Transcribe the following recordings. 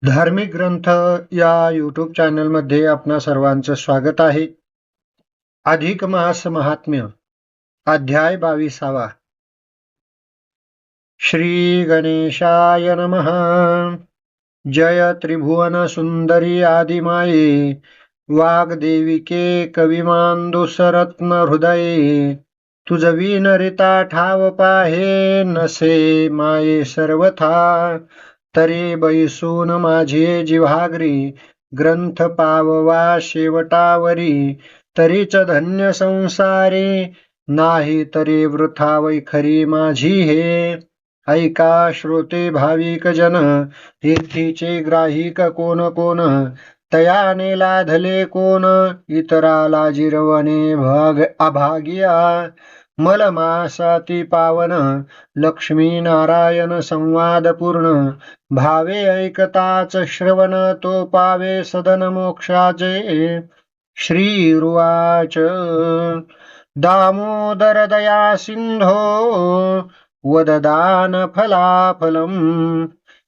धार्मिक ग्रंथ या यूट्यूब चॅनलमध्ये आपणा सर्वांचं स्वागत आहे. अधिक मास महात्म्य अध्याय 22. श्री गणेशाय नमः. जय त्रिभुवन सुंदरी आदिमाये, वाग्देविके कविमांदुसरत्न हृदये. तुझ विनरिता ठाव पाहे, नसे माये सर्वथा. तरी बैसून माझे जिव्हाग्री, ग्रंथ पाववा शेवटावरी. तरीच धन्य संसारी, नाही तरी वृथा वैखरी माझी हे. ऐका श्रोते भाविक जन, येथीचे ग्राहिक कोण कोण. तयाने लाधले कोण, इतराला जिरवणे अभागिया. मलमासाती पावन, लक्ष्मी नारायण संवाद पूर्ण. भावे ऐकताच श्रवण, तो पावे सदन मोक्षाचे. श्रीरुवाच दामोदर दया सिंधो, वददान फलाफलम.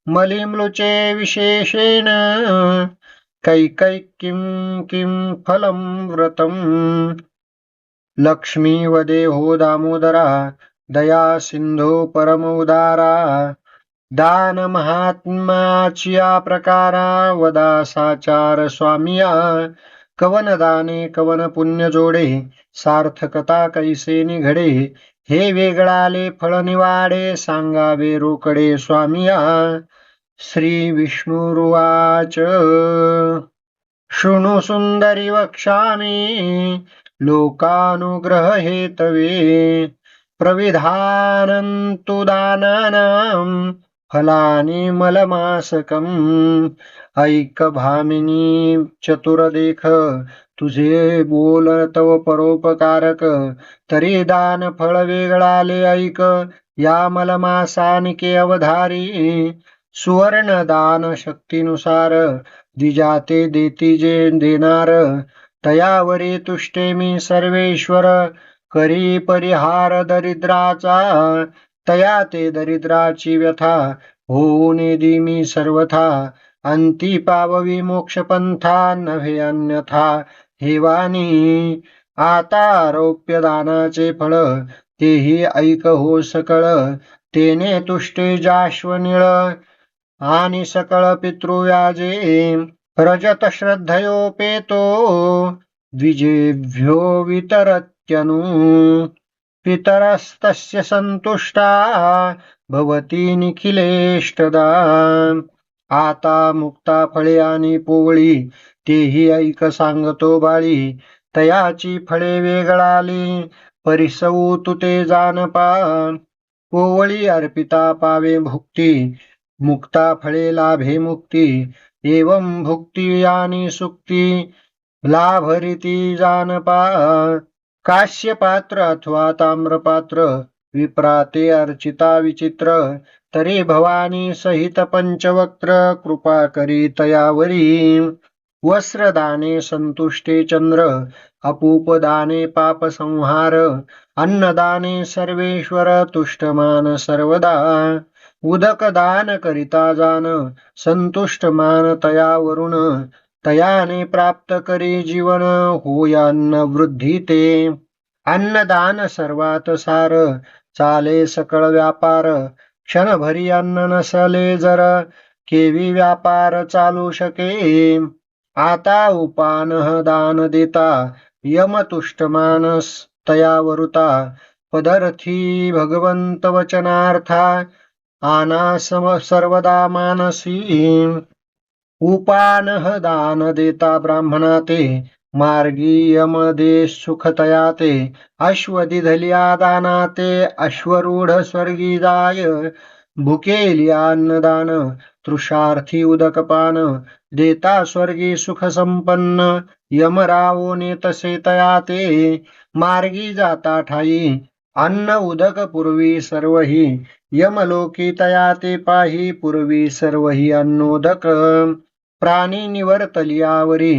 मलिमृचे विशेषेण, कैकैकिं किं फलं व्रतम. लक्ष्मी वदे हो दामोदरा, दया सिंधो परम उदारा. दान महात्म्याच्या प्रकारा, वदा साचार स्वामिया. कवन दाने कवन पुण्य जोडे, सार्थकता कैसे निघडे. हे वेगळाले फळ निवाडे, सांगावे रोकडे स्वामिया. श्री विष्णुरुवाच शृणु सुंदरी वक्ष्यामि, लोकानुग्रह हेतवे. प्रविधानन्तु दानानां, फलानि मलमासकम्. ऐक भामिनी चतुर देख, तुझे बोल तव परोपकारक. तरी दान फळ वेगळाले ऐक, या मलमासानिके अवधारी. सुवर्ण दान शक्तीनुसार, द्विजाते देती जे देणार. तयावरी तुष्टे मी सर्वेश्वर, करी परिहार दरिद्राचा. तया ते दरिद्राची व्यथा, होऊन दि मी सर्वथा. अंती पाववी मोक्षपंथा, नव्हे अन्यथा हेवानी. आता रौप्य दानाचे फळ, तेही ऐक हो सकळ. तेने तुष्टे जाश्वनिळ, आणि सकळ पितृव्याजे. रजत श्रद्धयोपेतो, द्विजेभ्यो वितरत्यनु. पितरस्तस्य संतुष्टा, भवती निखिलेष्टदा. आता मुक्ता फळे आणि पोवळी, तेही ऐक सांगतो बाळी. तयाची फळे वेगळाली, परिसवू तुते जानपा. पोवळी अर्पिता पावे भुक्ती, मुक्ता फळे लाभे मुक्ती. एवं भुक्ती आणि सुक्ती, लाभरिती जानपा. काश्य पात्र अथवा ताम्रपात्र, विप्राते अर्चिता विचित्र. तरी भवानी सहित पंचवक्त्र, कृपा करी तयावरी. वस्त्रदाने संतुष्टे चंद्र, अपूपदाने पाप संहार. अन्नदाने सर्वेश्वर, तुष्टमान सर्वदा. उदक दान करिता जान, संतुष्ट मान तयावरून. तयाने प्राप्त करी जीवन, होयान्न वृद्धी ते. अन्नदान सर्वात सार, चाले सकळ व्यापार. क्षणभरी अन्न नसले जर, केवी व्यापार चालू शके. आता उपानह दान देता, यमतुष्ट मानस तयावरुता. पदर्थी भगवंत वचनार्था, आना सर्वदा मानसी. उपानह दान देता ब्राह्मणा ते, मार्गी यमदे सुखतया ते. अश्वदिधलिया दाना ते, अश्वरूढ स्वर्गी जाय. भुकेलिया अन्नदान, तृषार्थी उदकपान. देता स्वर्गी सुख संपन्न, यमरावो नेतसे तया ते. मार्गी जाता ठाई, अन्न उदक पूर्वी सर्वही. यमलोकी तया ते पाही, पूर्वी सर्वही अन्नोदक. प्राणी निवर्तलियावरी,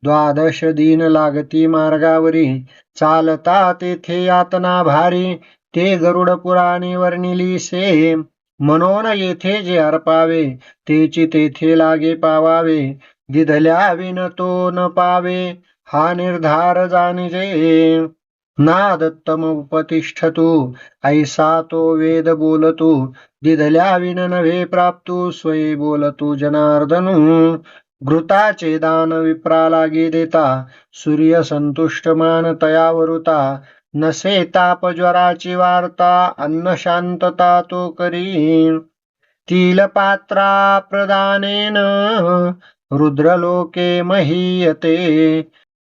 द्वादश दिन लागती मार्गावरी. चालता तेथे यातना भारी, ते गरुड पुराणी वर्णिली से. म्हणून येथे जे अर्पावे तेची तेथे लागे पावावे. दिधल्या विन तो न पावे हा निर्धार जाणिजे. नादत्तम उपतिष्ठतु ऐसा तो वेद बोलतु. दिधल्या विन नव्हे प्राप्तू स्वयं बोलतु जनार्दनू. घृताचे दान विप्रा लागे देता सूर्य संतुष्ट मान तयावरुता. नसे ताप ज्वराची वार्ता अन्न शांतता तो करी. तिलपात्रा प्रदानेन रुद्रलोके महीयते.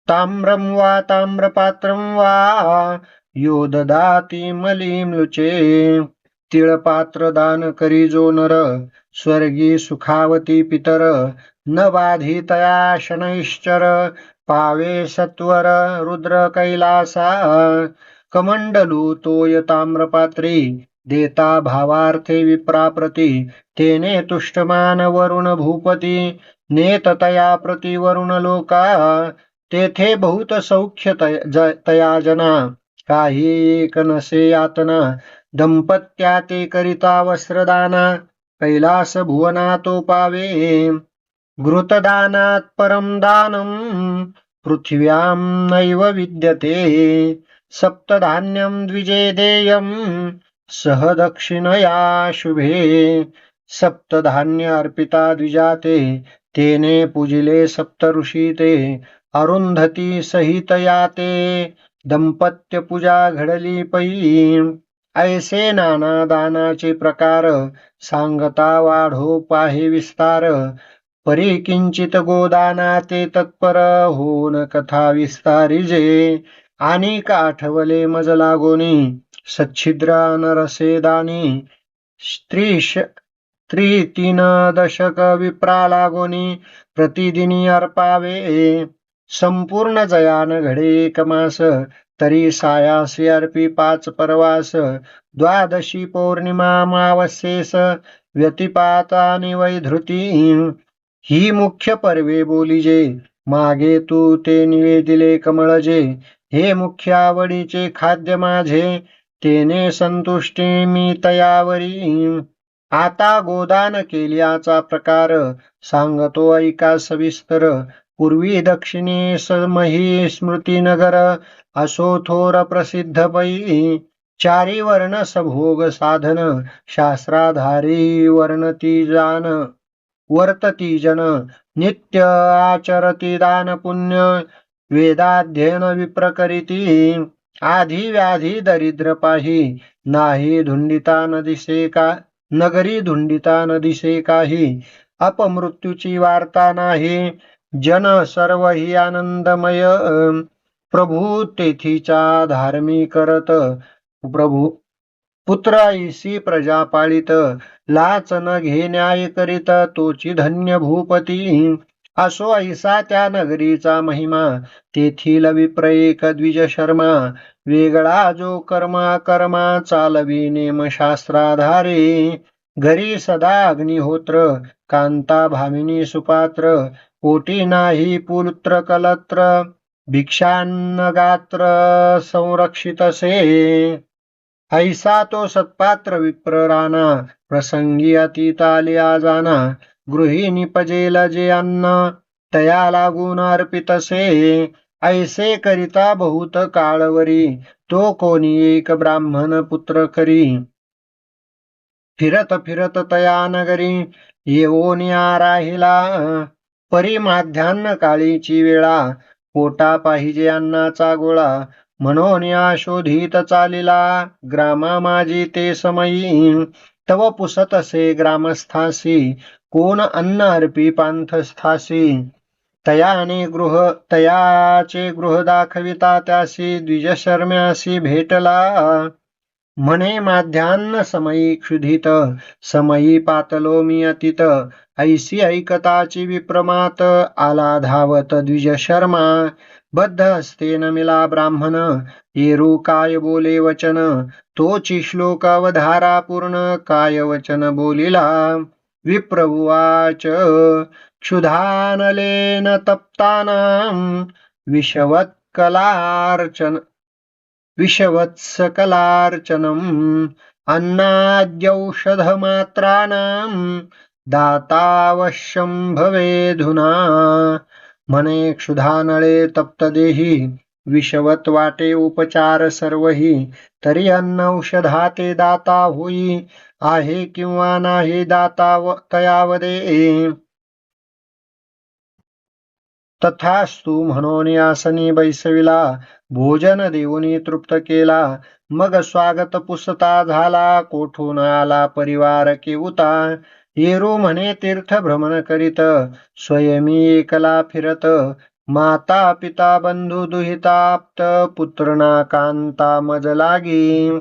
ताम्रं वा ताम्रपात्रं वा यो ददाति मलीम्लुचे. तिळपात्र दान करी जो नर स्वर्गी सुखावती पितर. न बाधितया शनैश्चर पावे सत्वर रुद्र कैलासा. कमंडलू तोय ताम्रपात्री देता भावार्थे विप्राप्रती. तेने तुष्टमान वरुण भूपती नेततया प्रति वरुण लोका. तेथे बहुत सौख्य तया जना काही एक नसे यातना. दंपत्या ते करिता वस्त्रदाना कैलास भुवना तो पावे. घृतदानात परम दानम पृथिव्यां नैव विद्यते. सप्तधान्यं द्विजे देयं सह दक्षिणया शुभे. सप्तधान्य अर्पिता द्विजाते तेने पूजिले सप्त ऋषी ते. अरुंधती सहित याते दंपत्य पूजा घडली पै. ऐसे नाना दानाचे प्रकार सांगता वाढो पाहे विस्तार. परी किंचित गोदाना ते तत्पर होऊन कथा विस्तारिजे. आणि आठवले मज लागोनी सच्छिद्र नरसे दानी. स्त्री 3 दशक विप्रा लागोनी प्रतिदिनी अर्पावे. संपूर्ण जयान घडे एक मास तरी सायासी अर्पी 5 परवास. द्वादशी पौर्णिमा मावस्येस व्यतिपातानि वैधृती. ही मुख्य पर्वे बोलिजे मागे तू ते निवेदिले कमळजे. हे मुख्य आवडीचे खाद्य माझे तेने संतुष्टी मी तयावरी. आता गोदान केल्याचा प्रकार सांगतो ऐका सविस्तर. पूर्वी दक्षिणेस मही स्मृतिनगर असो थोर प्रसिद्ध पै. 4 वर्ण सभोग साधन शास्त्राधारी वर्तती जन. नित्य आचरती दान पुण्य वेदाध्ययन विप्रकरिती. आधी व्याधी दरिद्र पाही नाही धुंडिता न दिसे का. नगरी धुंडिता न दिसे काही. अपमृत्यूची वार्ता नाही जन सर्व ही आनंदमय. प्रभू तेथीचा धार्मी करत प्रभू पुत्र ऐसी प्रजा पाळीत. लाच न घेण्याय करीत तोची धन्य भूपती. असो ऐसा त्या नगरीचा महिमा तेथील विप्र एक द्विज शर्मा. वेगळा जो कर्मा चालवी नेम शास्त्राधारे. घरी सदा अग्निहोत्र कांता भामिनी सुपात्र. पोटी नाही पुत्र कलत्र भिक्षान्न गात्र संरक्षितसे. ऐसा तो सत्पात्र विप्र राणा प्रसंगी अतिताली आजाना. गृही निपजेल जे अन्न तया लागून अर्पितसे. ऐसे करिता बहुत काळवरी तो कोणी एक ब्राह्मण पुत्र करी. फिरत फिरत तया नगरी येऊनिया राहिला. परी माध्यान्ह काळीची वेळा पोटा पाहिजे अन्नाचा गोळा. म्हणून या शोधित चालिला ग्रामा माझी ते समयी. तव पुसत असे ग्रामस्थासी कोण अन्न अर्पी पांथस्थासी. तयाचे गृह दाखविता त्यासी द्विजशर्म्यासी भेटला. म्हणे माध्यान्ह समयी क्षुधित समयी पातलो मी अतित. ऐसी ऐकताची विप्रमात आला धावत द्विज शर्मा. बद्ध हस्ते नमिला ब्राह्मण येरू काय बोले वचन. तोची श्लोक अवधारा पूर्ण काय वचन बोलिला. विप्रउवाच क्षुधानलेन तप्तानां विषवत्सकलार्चनं अन्नाद्यौषधमात्राणां दातावश्यं भवेधुना. म्हणे क्षुधानळे तप्तदेही विषवत वाटे उपचार सर्वही. तरी अन्न औषधाते दाता होई, आहे किंवा नाही दाता तयावदे. तथास्तु म्हणून आसनी बैसविला, भोजन देऊनी तृप्त केला. मग स्वागत पुसता झाला, कोठून आला परिवार केऊता. येरू म्हणे तीर्थ भ्रमण करीत, स्वयमी एकला फिरत. माता पिता बंधू दुहिताप्त, पुत्र कांता मज लागी.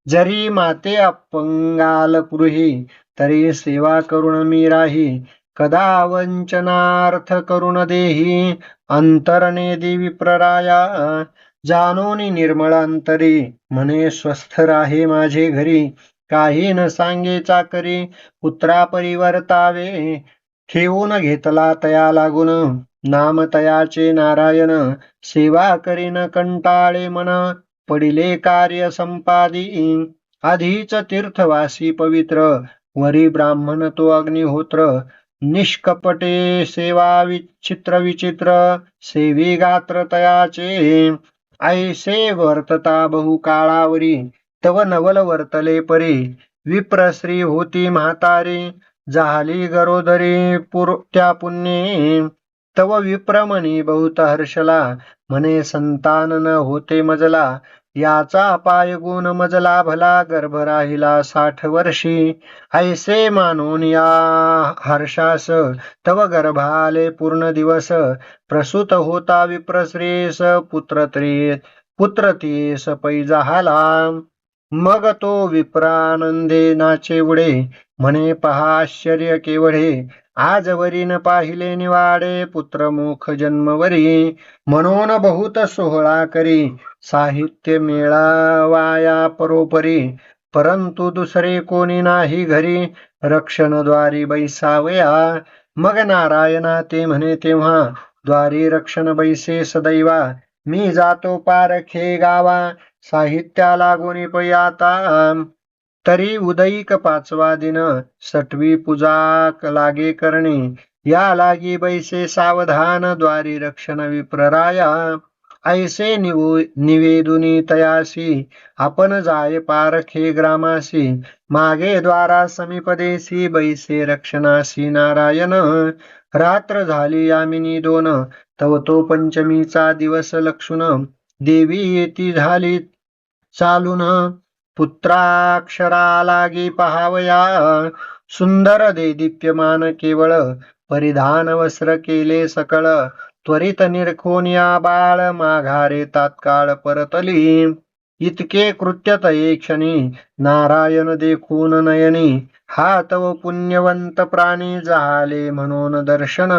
जरी माते अपंगाल गृही, तरी सेवा करून मी राही. कदा वंचनार्थ करुण देही, अंतरणे देवी प्रराया. जानोनी निर्मळ अंतरी, म्हणे स्वस्थ राहे माझे घरी. काही न सांगे चाकरी, पुत्रा परिवर्तावे. ठेवून घेतला तया लागून, नाम तयाचे नारायण. सेवा करीन कंटाळे मन, पडिले कार्य संपादी. आधीच तीर्थवासी पवित्र, वरी ब्राह्मण तो अग्निहोत्र. निष्कपटे सेवा विचित्र विचित्र, सेवी गात्र तयाचे. ऐसे वर्तता बहुकाळावरी, तव नवल वर्तले परी. विप्रश्री होती म्हातारी, झाली गरोदरी त्या पुण्ये. तव विप्रमणी बहुत हर्षला, म्हणे संतान न होते मजला. याचा पाय गुण मजला भला, गर्भ राहिला 60 वर्षी. ऐसे मानून या हर्षास, तव गर्भाले पूर्ण दिवस. प्रसूत होता विप्रश्रेस, पुत्र तीस पै झाला. मग तो विप्रानंदे नाचे उडे, म्हणे पहा आश्चर्य केवढे. आजवरी न पाहिले निवाडे, पुत्रमुख जन्मवरी. म्हणून बहुत सोहळा करी, साहित्य मेळावाया परोपरी. परंतु दुसरे कोणी नाही घरी, रक्षणद्वारी बैसावया. मग नारायणा ते म्हणे तेव्हा, द्वारी रक्षण बैसे सदैवा. मी जातो पारखे गावा, साहित्या लागून पयाता. तरी उदयिक 5वा दिन, सटवी पूजा लागे करणे. या लागी बैसे सावधान, द्वारी रक्षण विप्रराया. ऐसे निवेदुनी तयासी, आपण जाय पारखे ग्रामासी. मागे द्वारा समीपदेशी, बैसे रक्षणासी नारायण. रात्र झाली यामिनी 2, तव तो पंचमीचा दिवस लक्षुन. देवी येती झाली चालून, पुत्राक्षरा लागी पहावया. सुंदर देदीप्यमान केवळ, परिधान वस्त्र केले सकळ. त्वरित निरखोनिया बाळ, माघारे तात्काळ परतली. इतके कृत्य तये क्षणी, नारायण देखून नयनी. हा तव पुण्यवंत प्राणी, झाले म्हणून दर्शन.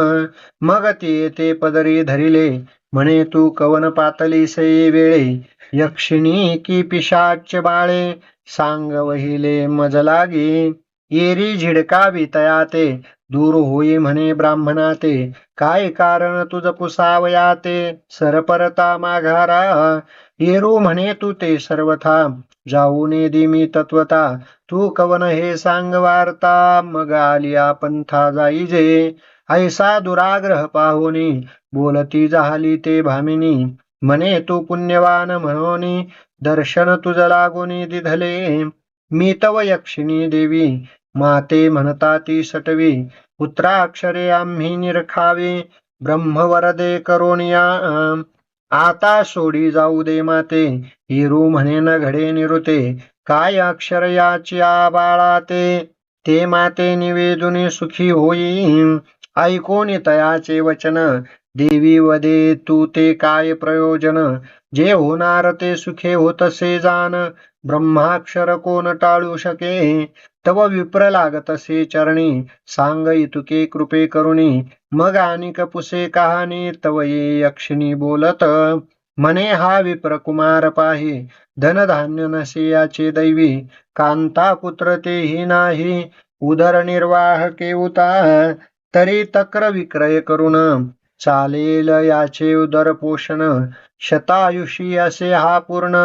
मग ते पदरी धरिले, म्हणे तू कवन पातली से वेळे. यक्षिणी की पिशाच बाळे, सांग वहिले मज लागी. येरी झिडकावी तया ते, दूर होई म्हणे ब्राह्मणा ते. काय कारण तुझ पुसावया ते, सरपरता माघारा. येरू म्हणे तू ते सर्वथा, जाऊन मी तत्वता. तू कवन हे सांग वार्ता, मग आलिया पंथा जाईजे. ऐसा दुराग्रह पाहुनी, बोलती झाली ते भामिनी. म्हणे तू पुण्यवान म्हणून, दर्शन तुझ लागून दिधले. मी तव यक्षिणी देवी, माते म्हणता ती सटवी. पुत्राक्षरे आम्ही निरखावे, ब्रह्मवरदे करोनिया. आता सोडी जाऊ दे माते, हिरू म्हणे न घडे निरुते. काय अक्षर याची बाळा ते माते निवेदुनी सुखी होई. ऐकोनी तयाचे वचन, देवी वदे तू ते काय प्रयोजन. जे होणार ते सुखे होतसे जाण, ब्रह्माक्षर कोण टाळू शके. तव विप्र लागतसे चरणी, सांग इतुके कृपे करुणी. मग अनिक पुसे कहाणी, तव ये यक्षिणी बोलत. म्हणे हा विप्र कुमार पाही, धनधान्य नसे याचे दैवी. कांता पुत्र तेही नाही, उदरनिर्वाह केऊता. तरी तक्र विक्रय करून, चालेल याचे उदरपोषण. शतायुषी असे हा पूर्ण,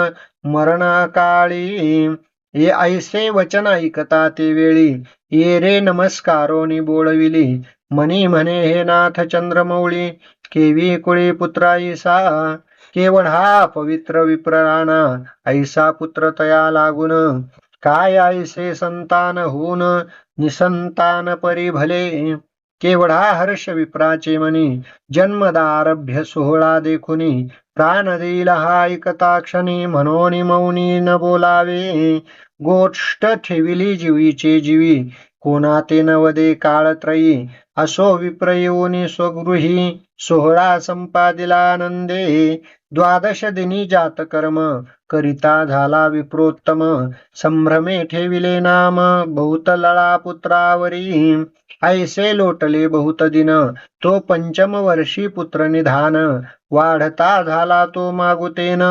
मरणकाळी ये ऐसे वचन ऐकता ते वेळी ये रे नमस्कारोनी बोलविली. मनी म्हणे हे नाथ चंद्रमौळी केवी कुळी पुत्रा ईसा. केवळ हा पवित्र विप्रराणा ऐसा पुत्र तया लागून. काय ऐसे संतान होऊन निसंतान परी भले. केवढा हर्ष विप्राचे मनी जन्मदारभ्य सोहळा देखुनी. प्राण देईल हा ऐकता क्षणी म्हणून मौनी न बोलावे. गोष्ट ठेविली जीवीचे जीवी कोणा ते नवदे काळत्रयी. असो विप्र येऊनी स्वगृही सोहळा संपादिला आनंदे. द्वादश दिनी जातकर्म करिता झाला विप्रोत्तम. संभ्रमे ठेविले नाम बहुतलळा पुत्रावरी. ऐसे लोटले बहुत दिन तो पंचम वर्षी पुत्र निधान. वाढता झाला तो मागुतेन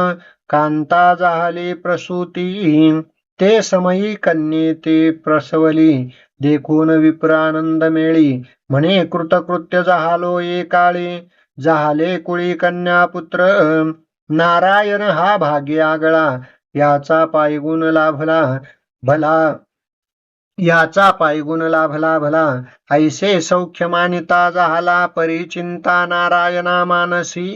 कांता झाली प्रसूती. ते समयी कन्ये ते प्रसवली देखून विप्रानंद मेळी. म्हणे कृतकृत्य झालो ये काळी झाले कुळी कन्या पुत्र. नारायण हा भाग्य आगळा याचा पायगुण लाभला भला. याचा पायगुण लाभला भला. ऐसे सौख्य मानिता झाला परिचिंता नारायणा मानसी.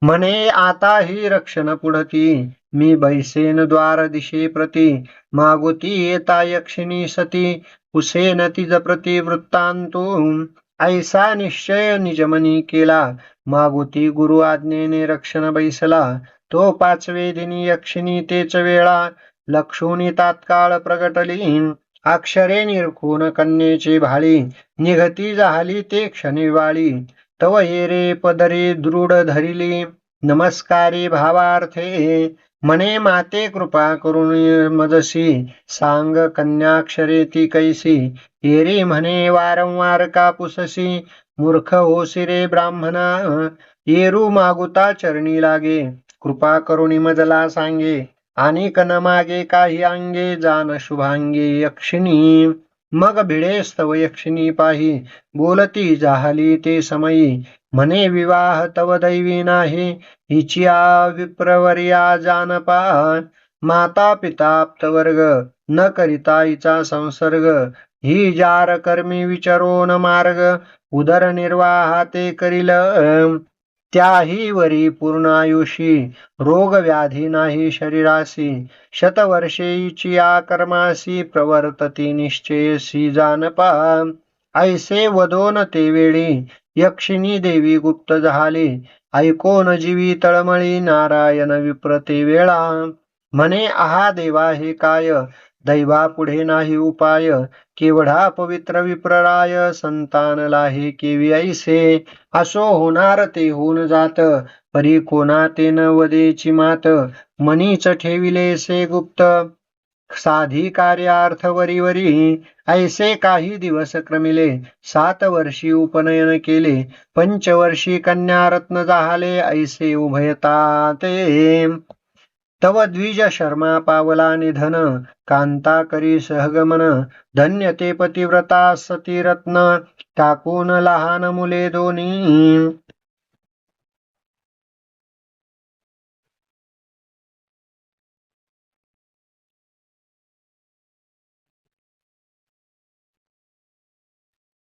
म्हणे आता ही रक्षण पुढती मी बैसेन द्वार दिशे प्रती. मागुती येता यक्षिणी सती कुसेन तिज प्रति वृत्तांतू. ऐसा निश्चय निजमनी केला मागुती गुरु आज्ञेने रक्षण बैसला. तो पाचवे दिनी यक्षिणी तेच वेळा लक्षुनी तात्काळ प्रगटली. अक्षरे निरखून कन्येची भाळी निघती झाली ते क्षणी वाळी. तव ये रे पदरी दृढ धरिली नमस्कारी भावार्थे. म्हणे माते कृपा करून मजसी सांग कन्याक्षरे ती कैसी. येरी म्हणे वारंवार कापुससी मूर्ख होसी रे ब्राह्मणा. येरू मागुता चरणी लागे कृपा करुणी मजला सांगे. आणि कन मागे काही अंगे जान शुभांगे यक्षिणी. मग भिडेस्तव यक्षिणी पाही बोलती जाहली ते समयी. म्हणे विवाह तव दैवी नाही हिचिया विप्रवर्या जानपा. माता पिता वर्ग न करिता हिचा संसर्ग. ही जार कर्मी विचारोन मार्ग उदरनिर्वाहा ते करील. त्याही वरी पूर्ण आयुषी रोग व्याधी नाही शरीरासी. शतवर्षेची कर्मासी प्रवर्तती निश्चयसी जानपा. ऐसे वदोन ते वेळी यक्षिणी देवी गुप्त झाली. ऐकोन जीवी तळमळी नारायण विप्रते वेळा. म्हणे आहा देवा हे काय दैवा पुढे नाही उपाय. केवढा पवित्र विप्रराय संतानला हे केवी ऐसे. असो होणार ते होऊन जात परी कोणा ते न वदेची मात. मनीच ठेविले से गुप्त साधी कार्यार्थ वरी वरी. ऐसे काही दिवस क्रमिले 7 वर्षी उपनयन केले. पंचवर्षी कन्यारत्न झाले ऐसे उभयता ते. तव द्विज शर्मा पावला निधन कांता करी सहगमन. धन्य ते पतिव्रता सती रत्न टाकून लहान मुले दोन्ही.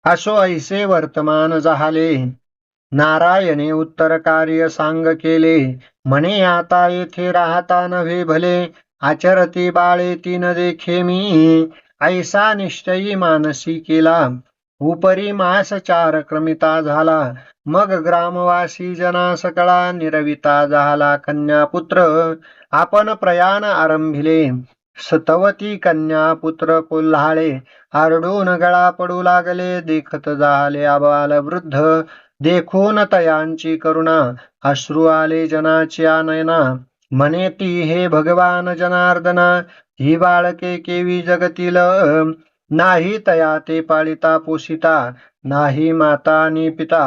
असो ऐसे वर्तमान झाले नारायणे उत्तर कार्य सांग केले. म्हणे आता येथे राहता नव्हे भले आचरती बाळे तीन देखे मी. ऐसा निश्चयी मानसी केला उपरी मास 4 क्रमिता झाला. मग ग्रामवासी जना सकळा निरविता झाला कन्यापुत्र. आपण प्रयाण आरंभिले सतवती कन्या पुत्र कोल्हाळे. आरडून गळा पडू लागले देखत झाले आबाल वृद्ध. देखून तयांची करुणा अश्रू आले जनाच्या नयना. म्हणे ती हे भगवान जनार्दना ही बाळके केवी जगतील. नाही तया ते पाळिता पोसिता नाही माता नि पिता.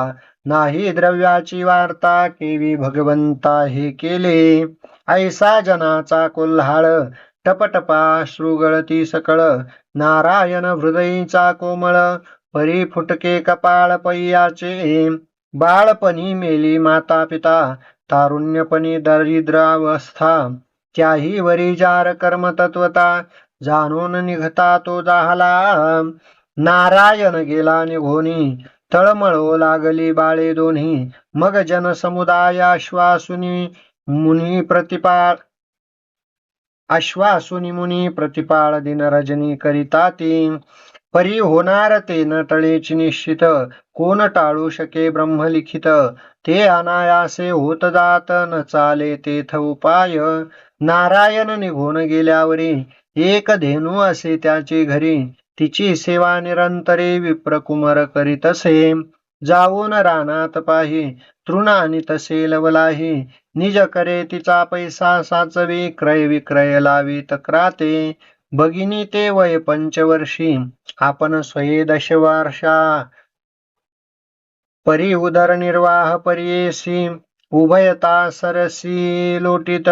नाही द्रव्याची वार्ता केवी भगवंता हे केले. ऐसा जनाचा कोल्हाळ टपटपा अश्रू गळती सकळ. नारायण हृदयीचा कोमळ परी फुटके कपाळ पय्याचे. बाळपणी मेली माता पिता तारुण्यपणी दरिद्रावस्था. त्याही वरी जार कर्म तत्वता जाणून निघता तो जाहला. नारायण गेला निघोनी तळमळो लागली बाळे दोन्ही. मग जनसमुदाय अश्वासुनी मुनी प्रतिपाळ दिन रजनी करिता ती. परी होणार ते न टळेची निश्चित कोण टाळू शके ब्रह्मलिखित. ते अनायासे होत जात न चाले तेथ उपाय. नारायण निघून गेल्यावरी एक धेनू असे त्याचे घरी. तिची सेवा निरंतरे विप्रकुमार करीतसे. जाऊन रानात पाही तृणानी तसे लवलाही. निज करे तिचा पैसा साचवी क्रय विक्रय लावी तक्राते. भगिनी ते वय 5 वर्षी आपण स्वये 10 वर्षा. परी उदरनिर्वाह पर्येसी उभयता सरसी लोटीत.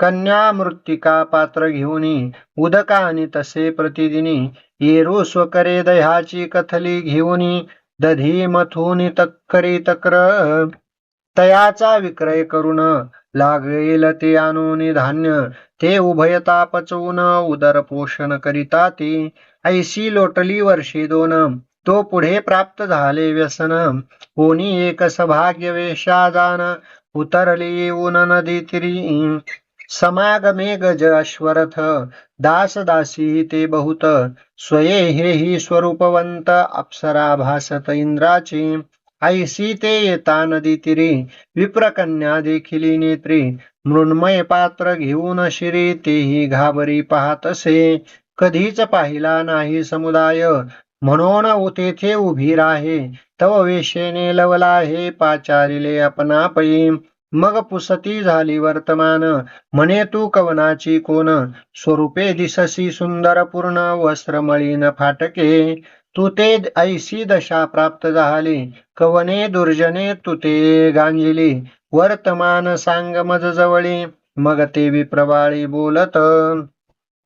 कन्या मृत्तिका पात्र घेऊनी उदकानी तसे प्रतिदिनी. येरू स्वकरे दह्याची कथली घेऊनी दधी मथुनी तक्करी तक्र. तयाचा विक्रय करून लागेल ते आणून धान्य. ते उभयता पचवून उदर पोषण करिता ती. ऐशी लोटली 2 वर्षे तो पुढे प्राप्त झाले व्यसन. कोणी एक सभाग्य वेशा जाण उतरली येऊन नदी तिरी. समागमे गज अश्वरथ दास दासी ते बहुत. स्वये हेही स्वरूपवंत अप्सरा भासत इंद्राची. ऐसी ते येता नदी तिरी विप्रकन्या देखिली नेत्री. मृण्मय पात्र घेऊन शिरी तेही घाबरी पाहतसे. कधीच पाहिला नाही समुदाय म्हणून तेथे उभी राहे. तव वेशेने लवला हे पाचारिले आपणापई. मग पुसती झाली वर्तमान म्हणे तू कवनाची कोण. स्वरूपे दिससी सुंदर पूर्ण वस्त्र मळीन फाटके. तू ते ऐशी दशा प्राप्त झाली कवने दुर्जने तू ते गांजिली. वर्तमान सांग मज जवळी मग ते विप्रवाळी बोलत.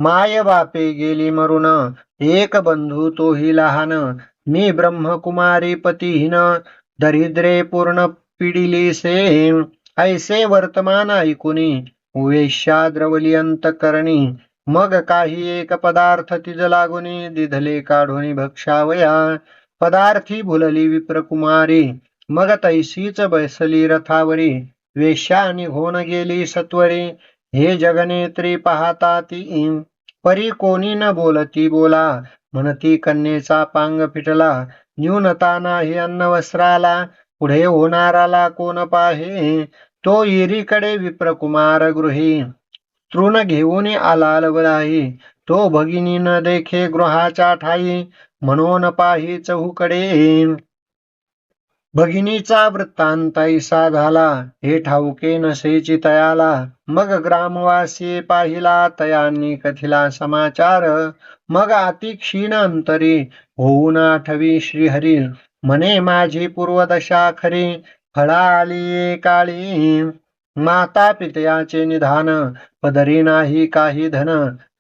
माय बापे गेली मरुण एक बंधू तोही लहान. मी ब्रह्मकुमारी पतिहीन दरिद्रे पूर्ण पिडिली से. ऐसे वर्तमान ऐकुनी वेश्या द्रवली अंतकरणी. मग काही एक पदार्थ तिज लागुनी दिधले काढून भक्षावया. पदार्थी भुलली विप्रकुमारी मग तैसीच बैसली रथावरी. वेश्या निघून गेली सत्वरी हे जगनेत्री पाहता ती. परी कोणी न बोलती बोला म्हणती कन्येचा पांग फिटला. न्यूनता नाही अन्न वस्त्राला पुढे होणाराला कोण पाहे. तो येरीकडे विप्रकुमार गृही तृण घेऊन आला लवलाही. तो भगिनी न देखे गृहाच्या ठाई म्हणून पाही चहूकडे. भगिनीचा वृत्तांत ऐसा झाला हे ठाऊके नसेची तयाला. मग ग्रामवासी पाहिला तयांनी कथिला समाचार. मग अति क्षीण अंतरी होऊन आठवी श्रीहरी. म्हणे माझी पूर्वदशा खरी फळा आली काळी. माता पित्याचे निधान पदरी नाही काही धन.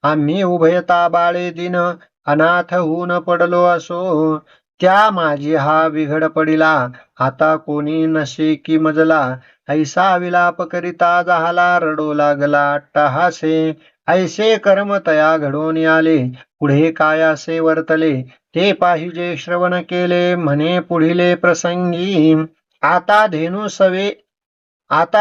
आम्ही उभयता बाळे दिन अनाथ होऊन पडलो असो. त्या माझी हा बिघड पडिला आता कोणी नसे की मजला. ऐसा विलाप करिता झाला रडू लागला अट्टहासे. ऐसे कर्म तया घडून आले पुढे कायासे वर्तले. ते पाहिजे श्रवण केले म्हणे पुढिले प्रसंगी. आता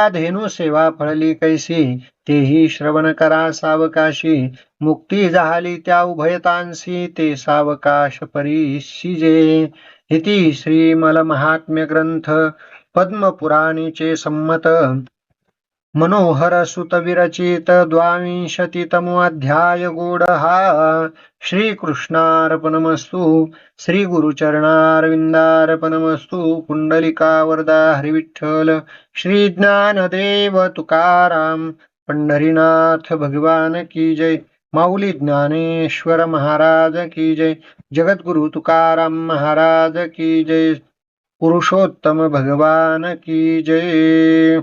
धेनू सेवा फळली कैसी तेही श्रवण करा सावकाशी. मुक्ती झाली त्या उभयतांसी ते सावकाश परिशिजे. इति श्रीमल महात्म्य ग्रंथ पद्मपुराणीचे संमत मनोहर सुत विरचित 22तमो अध्याय गोड हा. श्रीकृष्णार्पणमस्तु. श्री गुरुचरणारविंदार्पणमस्तु. पुंडलिका वरदा हरिविठ्ठल. श्री ज्ञानदेव तुकाराम पंढरीनाथ भगवान की जय. माऊली ज्ञानेश्वर महाराज की जय. जगद्गुरु तुकाराम महाराज की जय. पुरुषोत्तम भगवान की जय.